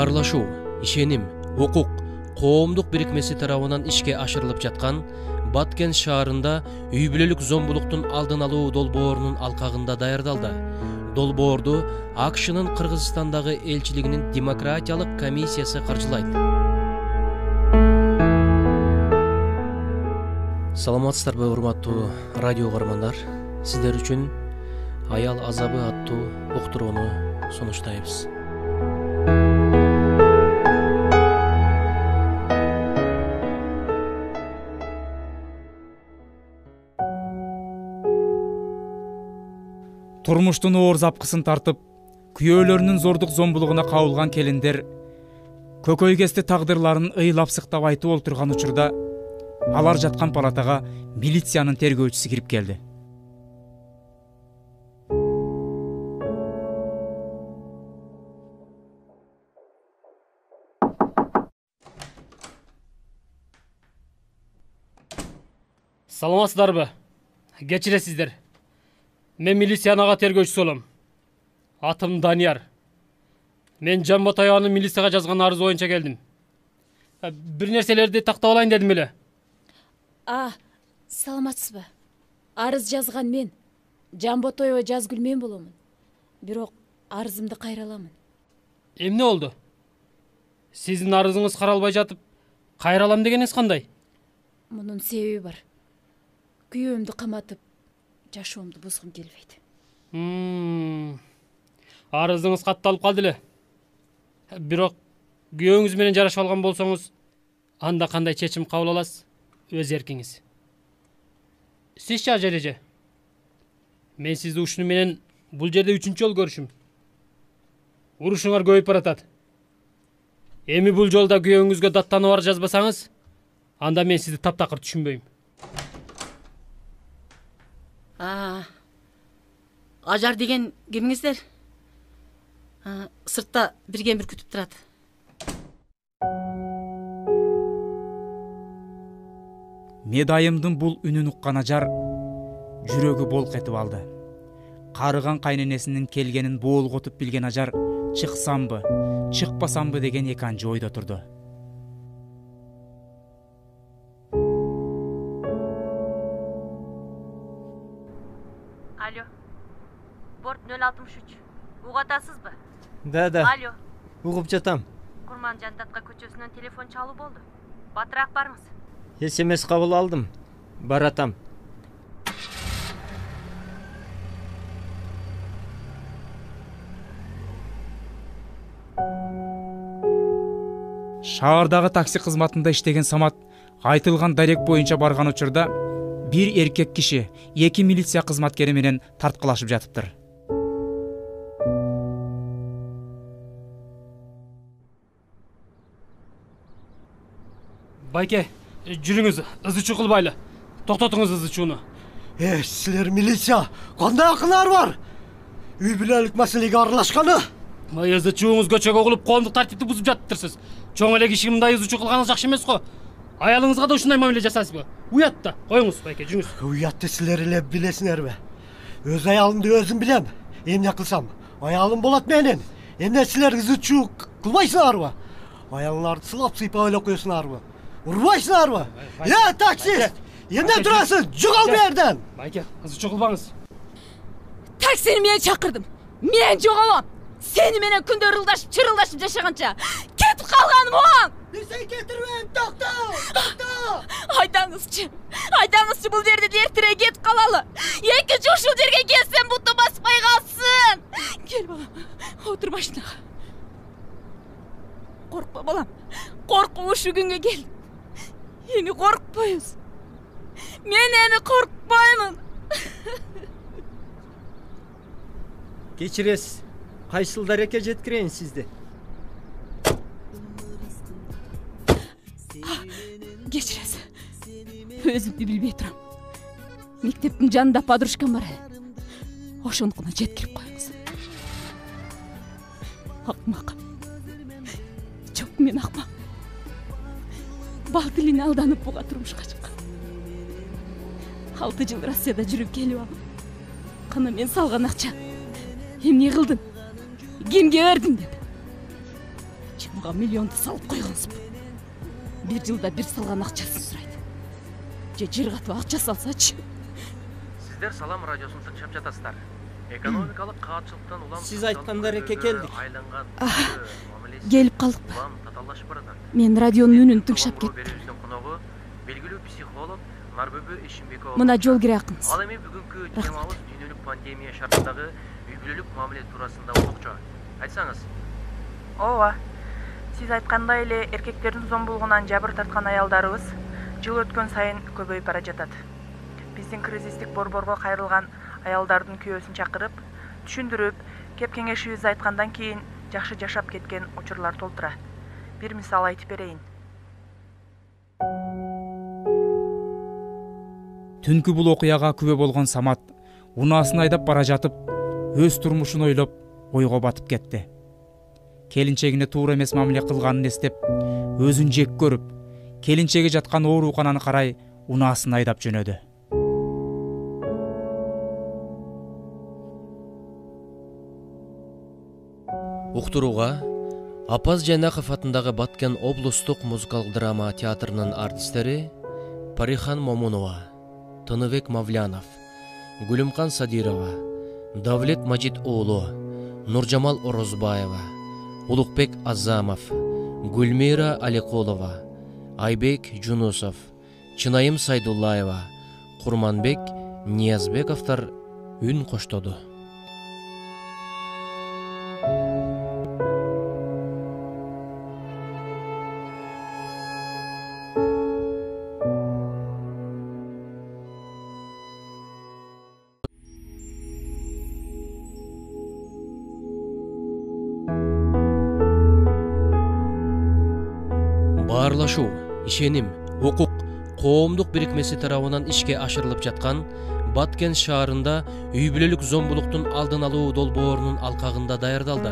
Баарлашуу, ишеним, укук коомдук бирикмеси тарабынан ишке ашырылып жаткан Баткен шаарында үй бүлөлүк зомбулуктун алдын алуу долбоорунун алкагында даярдалды. Долбоорду АКШнын Кыргызстандагы элчилигинин демократиялык комиссиясы каржылайт. Саламатсыздарбы, урматтуу радио көрөрмандар. Сиздер үчүн аял азабы аттуу уктурууну сунуштайбыз. Турмуштун оор запкысын тартып, күйөөлөрүнүн зордук зомбулугуна кабылган келиндер көкөйгести тагдырларын ыйлап сыктап айтып олтурган учурда алар жаткан палатага милициянын тергөөчүсү кирип келди. Саламатсыздарбы? Кечиресиздер. Мен милициянага тергөөчүсү болом. Атым Данияр. Мен Жамбат аянын милицияга жазган арыз боюнча келдим. Бир нерселерди тактап алайын дедим эле. Саламатсызбы? Арыз жазган мен. Жамботоева Жазгүл мен боломун. Бирок арызымды кайраламын. Эмне болду? Сиздин арызыңыз каралбай жатып, кайралам дегениңиз кандай? Мунун себеби бар. Күйөөмдү каматып, жашоомду бузгум келбейт. Арызыңыз катталып калды эле. Бирок күйөөңүз менен жарашып алган болсоңуз, анда кандай чечим кабыл аласыз? Өз эркиңиз. Сизчи ажереже? Мен сизди ушуну менен бул жерде 3-чү жолу көрүшүм. Урушуңар көбөйүп баратат. Эми бул жолда күйөөңүзгө даттанып арыз жазбасаңыз, анда мен сизди таптакыр түшүнбөйм. Ажар деген кимиңиздер? Сыртта бирген бир күтүп турат. Медайымдын бул үнүн уккан Ажар жүрөгү болк этип алды. Карыган кайненесинин келгенин боолготуп билген Ажар чыксамбы, чыкпасамбы деген эки анча ойдо турду. Алло. Борт 063. Угатасызбы? Да. Алло. Угуп жатам. Курман Жантатка көчөсүнөн телефон чалуу болду. Батыраак барыңыз. СМС кабыл алдым. Баратам. Шаардагы такси кызматында иштеген Самат айтылган дарек боюнча барган учурда бир эркек киши 2 милиция кызматкери менен тарткылашып жатыптыр. Байке, жүрүңүз, ызычуу кылбайлы. Токтотуңуз ызычууну. Силер милиция, кандай акылар бар? Үй бүлөлүк маселеге аралашканы? Ызычууңуз көчөгө угулуп, коомдук тартипти бузуп жатыптырсыз. Чоң эле киши мындай ызычуу кылганыңыз жакшы эмес го. Аялыңызга да ушундай мамиле жасайсызбы? Уят да, коюңуз Байке, жүрүңүз. Уятты силер эле билесиңерби? Өз аялымды өзүм билем. Эмне кылсам, аялым болот менин. Эмне силер ызычуу кылбайсыңарбы? Аялыңарды сылап сыйпап эле коесуңарбы? Урбайсыңарбы? Таксист! Эмне турасың? Жугал бу жерден! Байке, ызычуу кылбаңыз. Таксини мен чакырдым. Мен жоголом. Сени менен күндөр чырылдашып жашаганча кетип калганым оң. Сен кетирбейм, токто! Айдаңызчы бул жерде дертире кетип калалы. Экинчи ушул жерге келсем буту баспай калсын. Кел балам, отур машинага. Коркпа балам, коркуп ушу күнгө кел. Эми коркпойбуз. Мен эми коркпоймун. Кечиресиз. Кайсыл дарекке жеткирейин сизди? Кечиресиз. Өзүмдү билбей турам. Мектептин жанында подружкам бар. Ошонукуна жеткирип коюңуз. Акмак. Жок, мен акмак. Бал тилине алданып буга турмушка чыккан. 6 жыл Россияда жүрүп келип алып. Кана мен салган акча. Эмне кылдың? Кимге бердиң деп. Чын колумга миллионду салып койгонсузбу. Бир жылда бир салган акчасын сурайт. Же жер катып акча салсачы. Сиздер Салам радиосун тыңшап жатасыздар. Экономикалык каатчылыктан улам Сиз айткандар эке келдик. Келип калдыкпы? Мен радионун үнүн тыңшап кеттим. Белгилүү психолог Нарбөбө Эшимбекова. Мына жол кире акынсыз. Ал эми бүгүнкү темабыз дүйнөлүк пандемия шартындагы үй-бүлөлүк мамиле туурасында болмокчу. Айтсаңыз. ооба, сиз айткандай эле эркектердин зомбулугунан жабыр тарткан аялдарыбыз жыл өткөн сайын көбөйүп бара жатат. Биздин кризистик борборго кайрылган аялдардын күйөөсүн чакырып, түшүндүрүп, кеп кеңешибизди айткандан кийин жакшы жашап кеткен учурлар толтура. Бир мисал айтып берейин. Түнкү бул окуяга күбө болгон Самат унаасын айдап бара жатып, өз турмушун ойлоп, ойго батып кетти. Келинчегине туура эмес мамиле кылганын эстеп, өзүн жек көрүп, келинчеги жаткан оорукананы карай унаасын айдап жөнөдү. Уктурууга Апаз Жайнаков атындагы Баткен облустук музыкалык драма театрынын артисттери Парихан Момунова, Тыныбек Мавлянов, Гүлүмкан Садирова, Давлет Мажит уулу, Нуржамал Орозбаева, Улукбек Азамов, Гүлмира Аликулова, Айбек Жунусов, Чынайым Сайдуллаева, Курманбек Ниязбековтар үн коштоду. Баарлашуу, ишеним, укук коомдук бирикмеси тарабынан ишке ашырылып жаткан Баткен шаарында үй-бүлөлүк зомбулуктун алдын алуу долбоорунун алкагында даярдалды.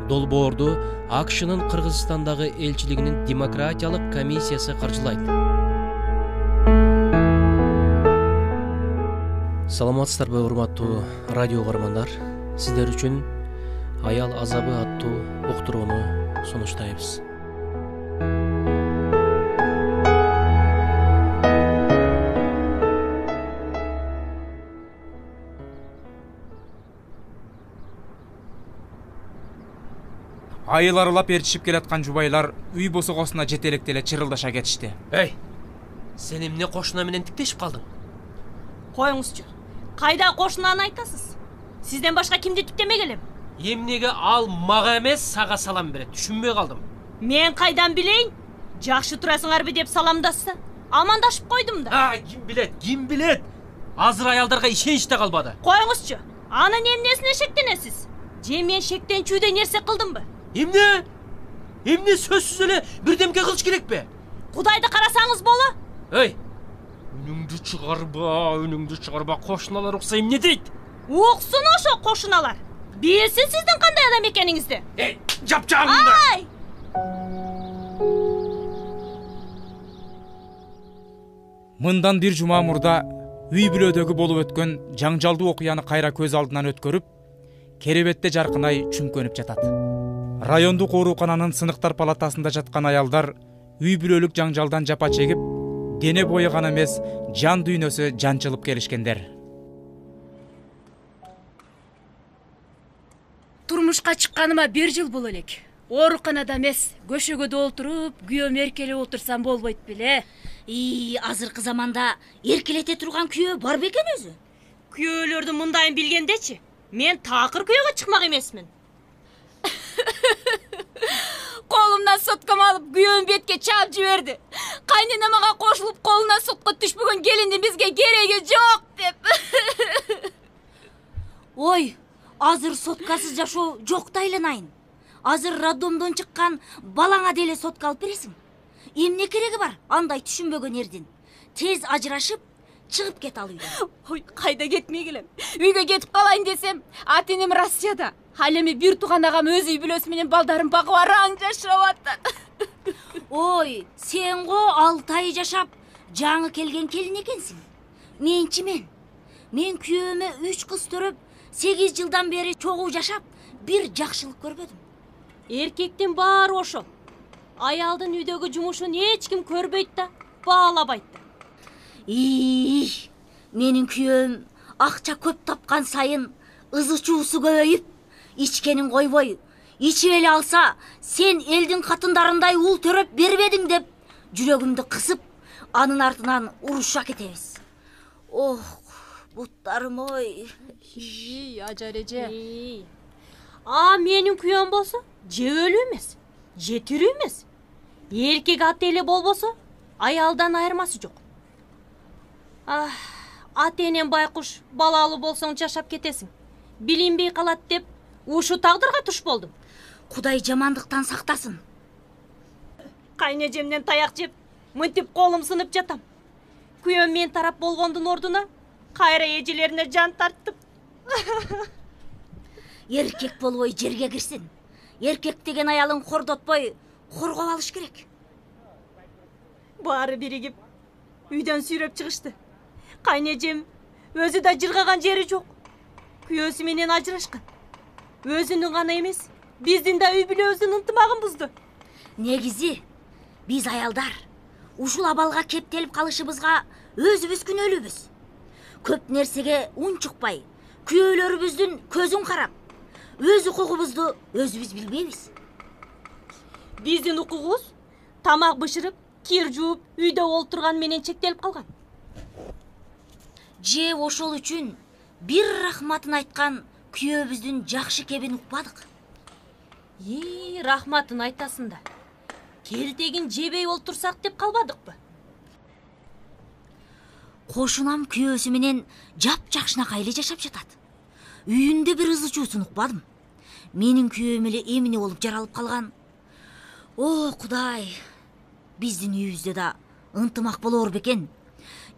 Долбоорду АКШнын Кыргызстандагы элчилигинин демократиялык комиссиясы каржылайт. Саламатсыздарбы, урматтуу радио угармандар? Сиздер үчүн Аял азабы аттуу уктурууну сунуштайбыз. Айыл аралап ээрчишип келаткан жубайлар үй босогосуна жетелектеле чырылдаша кетишти. Эй, сен эмне кошуна менен тиктешип калдың? Коюңузчу. Кайда кошунаны айтасыз? Сизден башка кимди тиктемек элем? Эмнеге ал мага эмес, сага салам берет? Түшүнбөй калдым. Мен кайдан билейин? Жакшы турасыңарбы деп саламдашса, амандашып койдум да. Ким билет? Азыр аялдарга ишенич да калбады. Коюңузчу. Анын эмнесине шектенесиз? Же мен шектенчүүдөй нерсе кылдымбы? Эмне сөзсүз эле бирдемге кылыш керекпи? Кудайды карасаңыз боло? Эй, үнүңдү чыгарба, кошуналар укса эмне дейт? Уксун ошо кошуналар. Билсин сиздин кандай адам экениңизди. Эй, жапчагыңды. Ай! Мындан бир жума мурда үй бүлөдөгү болуп өткөн жаңжалдуу окуяны кайра көз алдынан өткөрүп, керебетте жаркынай чүмкөнүп жатат. Райондук оорукананын сыныктар палатасында жаткан аялдар үй бүлөлүк жаңжалдан жапа чегип, дене бою гана эмес, жан дүйнөсү жанчылып келишкендер. Турмушка чыкканыма 1 жыл боло элек. Ооруканада эмес, көшөгөдө олтуруп, күйөөм эркелеп отурсам болбойт беле. Азыркы заманда эркелете турган күйөө бар бекен өзү? Күйөөлөрдүн мындайын билгендечи, мен такыр күйөөгө чыкмак эмесмин. Колумдан соткам алып күйөөм бетке чаап жиберди. Кайненамага кошулуп колунан сотко түшпөгөн келиндин бизге кереги жок деп. Ой, азыр соткасыз жашоо жок да айланайын. Азыр роддомдон чыккан балаңа деле сотка алып бересиң. Эмне кереги бар андай түшүнбөгөн эрдин? Тез ажырашып, чыгып кет ал үйдөн. Ой, кайда кетмей келем. Үйгө кетип калайын десем, атенем Россияда. Ал эми бир тууган агам өз үй бүлөсү менен балдарын багып араң жашап атат. Ой, сен го 6 ай жашап, жаңы келген келин экенсиң. Мен күйөөмө 3 кыз төрөп, 8 жылдан бери чогуу жашап, бир жакшылык көрбөдүм. Эркектин баары ошол. Аялдын үйдөгү жумушун эч ким көрбөйт да, баалабайт да. Менин күйөөм акча көп тапкан сайын ызы чуусу көбөйүп, ичкенин койбой, ичип эле алса, сен элдин катындарындай ул төрөп бербедиң деп жүрөгүмдү кысып, анын артынан урушуп кетебиз. Ох, буттарым ой. Ажар эже. Менин күйөөм болсо, же өлүү эмес, же тирүү эмес. Эркек аты эле болбосо, аялдан айырмасы жок. Ата энем байкуш, балалуу болсоң жашап кетесиң. Билинбей калат деп, ушу тагдырга туш болдум. Кудай жамандыктан сактасын. Кайнежемден таяк жеп, мынтип колум сынып жатам. Күйөөм мен тарап болгондун ордуна кайра эжелерине жан тарттым. Эркек болбой жерге кирсин. Эркек деген аялын кордотпой, коргоп алыш керек. Баары биригип, үйдөн сүйрөп чыгышты. Кайнежем өзү да жыргаган жери жок. Күйөөсү менен ажырашкан. Өзүнүн гана эмес, биздин да үй бүлөбүздүн ынтымагын бузду. Негизи биз аялдар ушул абалга кептелип калышыбызга өзүбүз күнөөлүүбүз. Көп нерсеге унчукпай, күйөөлөрүбүздүн көзүн карап, өз укугубузду өзүбүз билбейбиз. Биздин укугубуз тамак бышырып, кир жууп, үйдө олтурган менен чектелип калган. Же ошол үчүн бир рахматын айткан күйөөбүздүн жакшы кебин укпадык. Рахматын айтасың да. Келтегин жебей олтурсак деп калбадыкпы? Кошунам күйөөсү менен жапжакшынакай эле жашап жатат. Үйүндө бир ызы чуусун укпадым. Менин күйөөм эле эмне болуп жаралып калган. О, Кудай, биздин үйүбүздө да ынтымак болор бекен.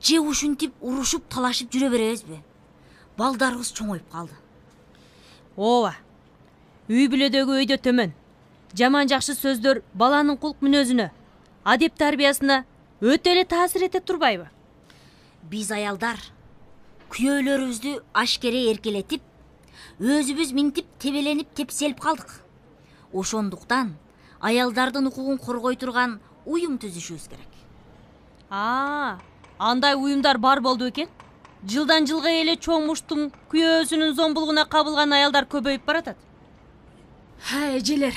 Же ушинтип урушуп талашып жүрө беребизби? Балдарыбыз чоңоюп калды. Ооба. Үй бүлөдөгү өйдө төмөн. Жаман жакшы сөздөр баланын кулк мүнөзүнө, адеп тарбиясына өтө эле таасир эте турбайбы? Биз аялдар күйөөлөрүбүздү ашкере эркелетип, өзүбүз минтип тебеленип тепселип калдык. Ошондуктан аялдардын укугун коргой турган уюм түзүшүбүз керек. Андай уюмдар бар болду экен. Жылдан жылга эле чоң муштум күйөөсүнүн зомбулугуна кабылган аялдар көбөйүп баратат. Эжелер,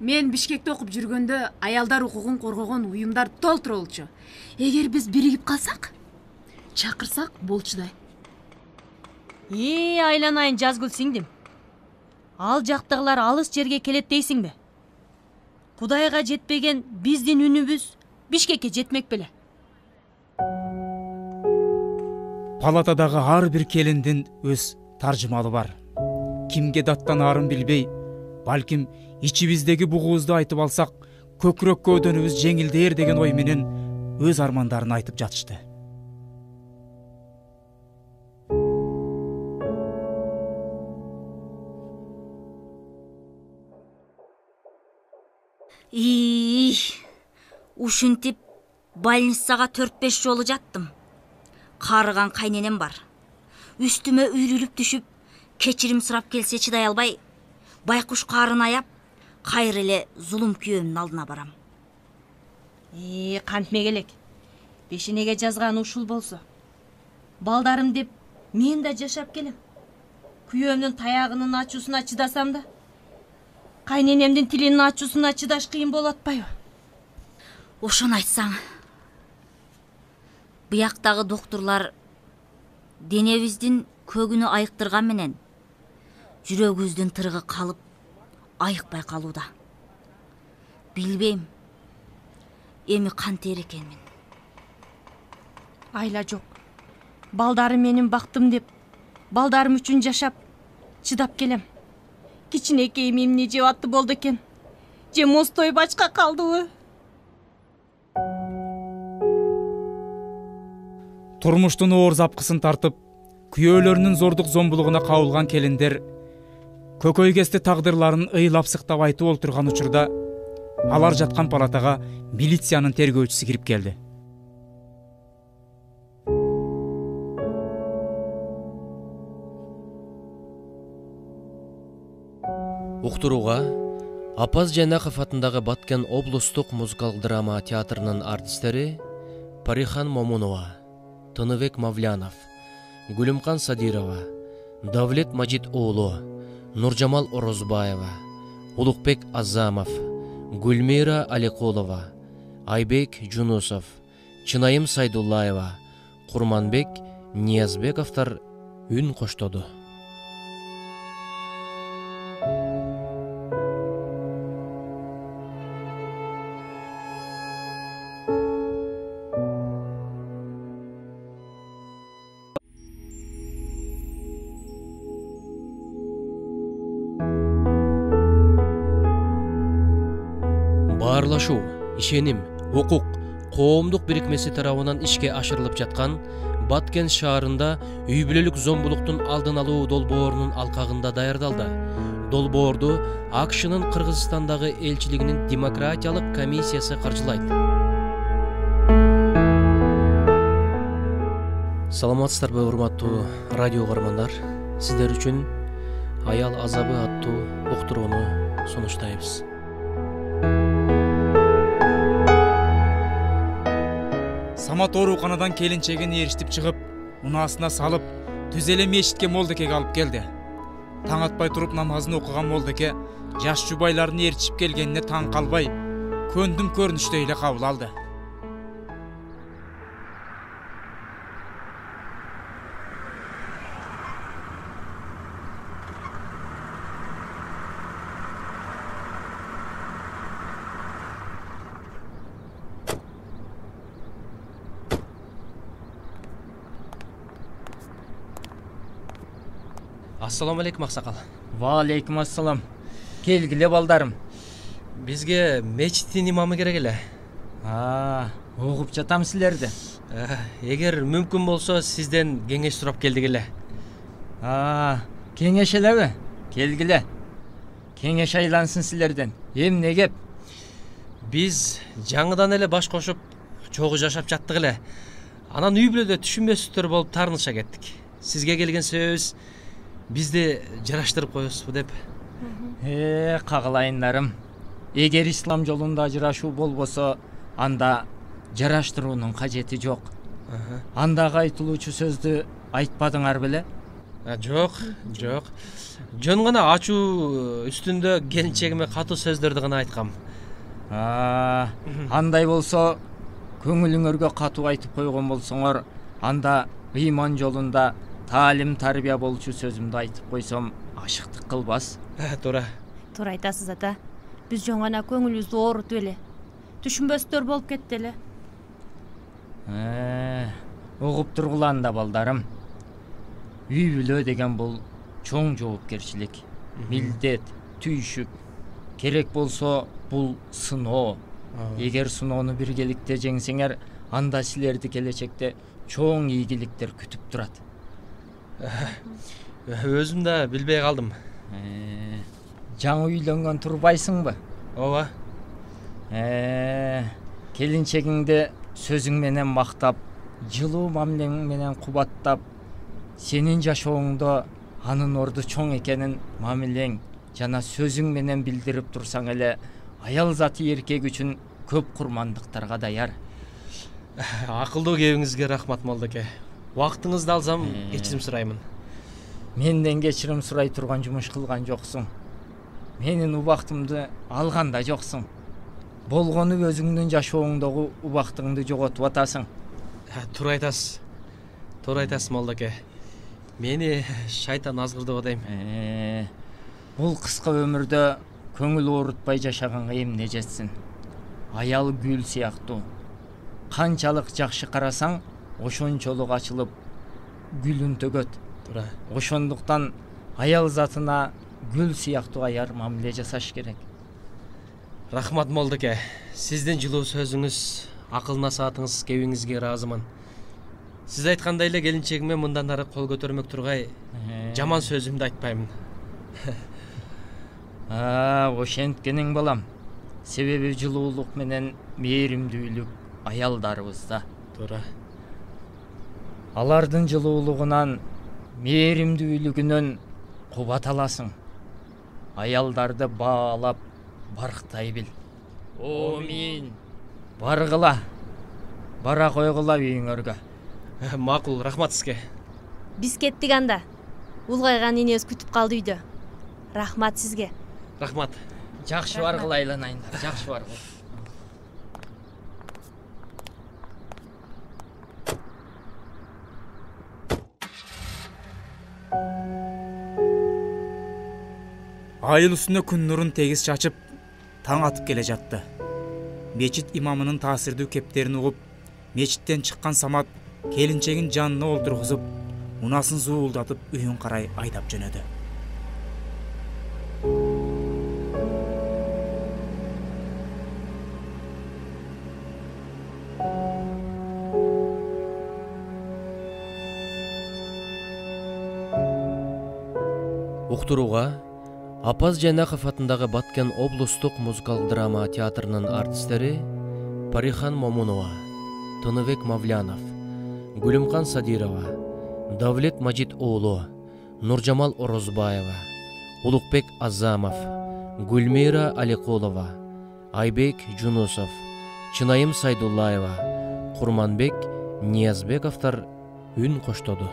мен Бишкекте окуп жүргөндө аялдар укугун коргогон уюмдар толтура болчу. Эгер биз биригип калсак, чакырсак болчу да. Айланайын Жазгүл сиңдим. Ал жактагылар алыс жерге келет дейсиңби? Кудайга жетпеген биздин үнүбүз Бишкекке жетмек беле. Палатадагы ар бир келиндин өз таржымалы бар. Кимге даттанаарын билбей, балким ичибиздеги бугубузду айтып алсак, көкүрөк көөдөнүбүз жеңилдээр деген ой менен өз армандарын айтып жатышты. Ушинтип больницага 4-5 жолу жаттым. Карыган кайненем бар. Үстүмө үйрүлүп түшүп, кечирим сурап келсе чыдай албай, байкуш карын аяп, кайра эле зулум күйөөмдүн алдына барам. Кантмек элек. Бешенеге жазган ушул болсо. Балдарым деп мен да жашап келем. Күйөөмдүн таягынын ачуусуна чыдасам да, кайненемдин тилинин ачуусуна чыдаш кыйын болуп атпайбы? Ошону айтсаң. Буяктагы доктурлар денебиздин көгүнү айыктырган менен жүрөгүбүздүн тырыгы калып, айыкпай калууда. Билбейм, эми кантер экенмин. Айла жок. Балдарым менин бактым деп, балдарым үчүн жашап, чыдап келем. Кичинекей эмне жеп атты болду экен. Же мостой бачка калдыбы? Турмуштун оор запкысын тартып, күйөөлөрүнүн зордук зомбулугуна кабылган келиндер көкөйкести тагдырларын ыйлап сыктап айтып олтурган учурда алар жаткан палатага милициянын тергөөчүсү кирип келди. Уктурууга Апаз Жайнақов атындағы Баткен облыстық музыкалык драма театрынын артисттери Парихан Момунова, Тыныбек Мавлянов, Гүлүмкан Садирова, Давлет Мажит уулу, Нуржамал Орозбаева, Улукбек Азамов, Гүлмира Аликулова, Айбек Жунусов, Чынайым Сайдуллаева, Курманбек Ниязбековтар үн коштоду. Баарлашуу, ишеним, укук, коомдук бирикмеси тарабынан ишке ашырылып жаткан Баткен шаарында үй бүлөлүк зомбулуктун алдын алуу долбоорунун алкагында даярдалды. Долбоорду АКШнын Кыргызстандагы элчилигинин демократиялык комиссиясы каржылайт. Саламатсыздарбы, урматтуу радио угармандар. Сиздер үчүн Аял азабы аттуу уктурууну сунуштайбыз. Самат ооруканадан келинчегин ээрчитип чыгып, унаасына салып, түз эле мешитке молдекеге алып келди. Таң атпай туруп намазын окуган молдеке жаш жубайларын ээрчитип келгенине таң калбай, көндүм көрүнүштөй эле кабыл алды. Ассаламу алейкум аксакал. Валейкум ассалам. Келгиле балдарым. Бизге мечиттин имамы керек эле. Угуп жатам силерди. Эгер мүмкүн болсо сизден кеңеш сурап келдик эле. Кеңеш элеби? Келгиле. Кеңеш айлансын силерден. Эмне кеп? Биз жаңыдан эле баш кошуп чогуу жашап жаттык эле. Анан үй бүлөдө түшүнбөстөр болуп таарыныша кеттик. Сизге келген сөз бизди жараштырып коесузбу деп. Кагылайындарым. Эгер ислам жолунда ажырашуу болбосо, анда жараштыруунун кажети жок. Андагы айтылуучу сөздү айтпадыңар беле? Жок. Жөн гана ачуу үстүндө келинчегиме катуу сөздөрдү гана айткам. Андай болсо, көңүлүңөргө катуу айтып койгон болсоңор, анда ыйман жолунда таалим тарбия болчу сөзүмдү айтып койсом, ашыктык кылбас. Туура айтасыз ата. Биз жоңана көңүлүбүздү оорутуп эле, түшүнбөстөр болуп кетти эле. Угуп тургула анда балдарым. Үй бүлө деген бул чоң жоопкерчилик, милдет, түйшүк. Керек болсо бул сыноо. Эгер сыноону биргеликте жеңсеңер, анда силерди келечекте чоң ийгиликтер күтүп турат. Өзүм да билбей калдым. Жаңы үйлөнгөн турбайсыңбы? Ооба. Келинчегиңди сөзүң менен мактап, жылуу мамилең менен кубаттап, сенин жашооңдо анын орду чоң экенин мамилең жана сөзүң менен билдирип турсаң эле, аял заты эркек үчүн көп курмандыктарга даяр. Акылдуу кебиңизге рахмат молдеке. Убактыңызды алсам кечирим сураймын. Менден кечирим сурай турган жумуш кылган жоксуң. Менин убактымды алган да жоксуң. Болгону өзүңдүн жашооңдогу убактыңды жоготуп атасың. Туура айтасыз молдеке. Мени шайтан азгырды дейм. Бул кыска өмүрдө көңүл оорутпай жашаганга эмне жетсин? Аял гүл сыяктуу. Канчалык жакшы карасаң, ошончолук ачылып гүлүн төгөт. Ошондуктан аял затына гүл сыяктуу аяр мамиле жасаш керек. Рахмат молдеке. Сиздин жылуу сөзүңүз, акыл насаатыңыз кебиңизге ыраазымын. Сиз айткандай эле келинчегиме мындан ары кол көтөрмөк тургай жаман сөзүмдү айтпаймын. Ошенткениң балам. Себеби жылуулук менен мээримдүүлүк аялдарыбызда. Туура. Алардын жылуулугунан, мээримдүүлүгүнөн кубат аласың. Аялдарды баалап, барктай бил. Омин. Баргыла. Бара койгула үйүңөргө. Макул, рахмат сизге. Биз кеттик анда. Улгайган энебиз күтүп калды үйдө. Рахмат сизге. Рахмат. Жакшы баргыла айланайындар, жакшы баргыла. Айыл үстүнө күн нурун тегиз чачып, таң атып келе жатты. Мечит имамынын таасирдүү кептерин угуп, мечиттен чыккан Самат келинчегин жанына олтургузуп, унасын зуулдатып үйүн карай айдап жөнөдү. Уктурууга Апаз Жайнаков атындагы Баткен облустук музыкалык драма театрынын артисттери Парихан Момунова, Тыныбек Мавлянов, Гүлүмкан Садирова, Давлет Мажит уулу, Нуржамал Орозбаева, Улукбек Азамов, Гүлмира Аликулова, Айбек Жунусов, Чынайым Сайдуллаева, Курманбек Ниязбековтар үн коштоду.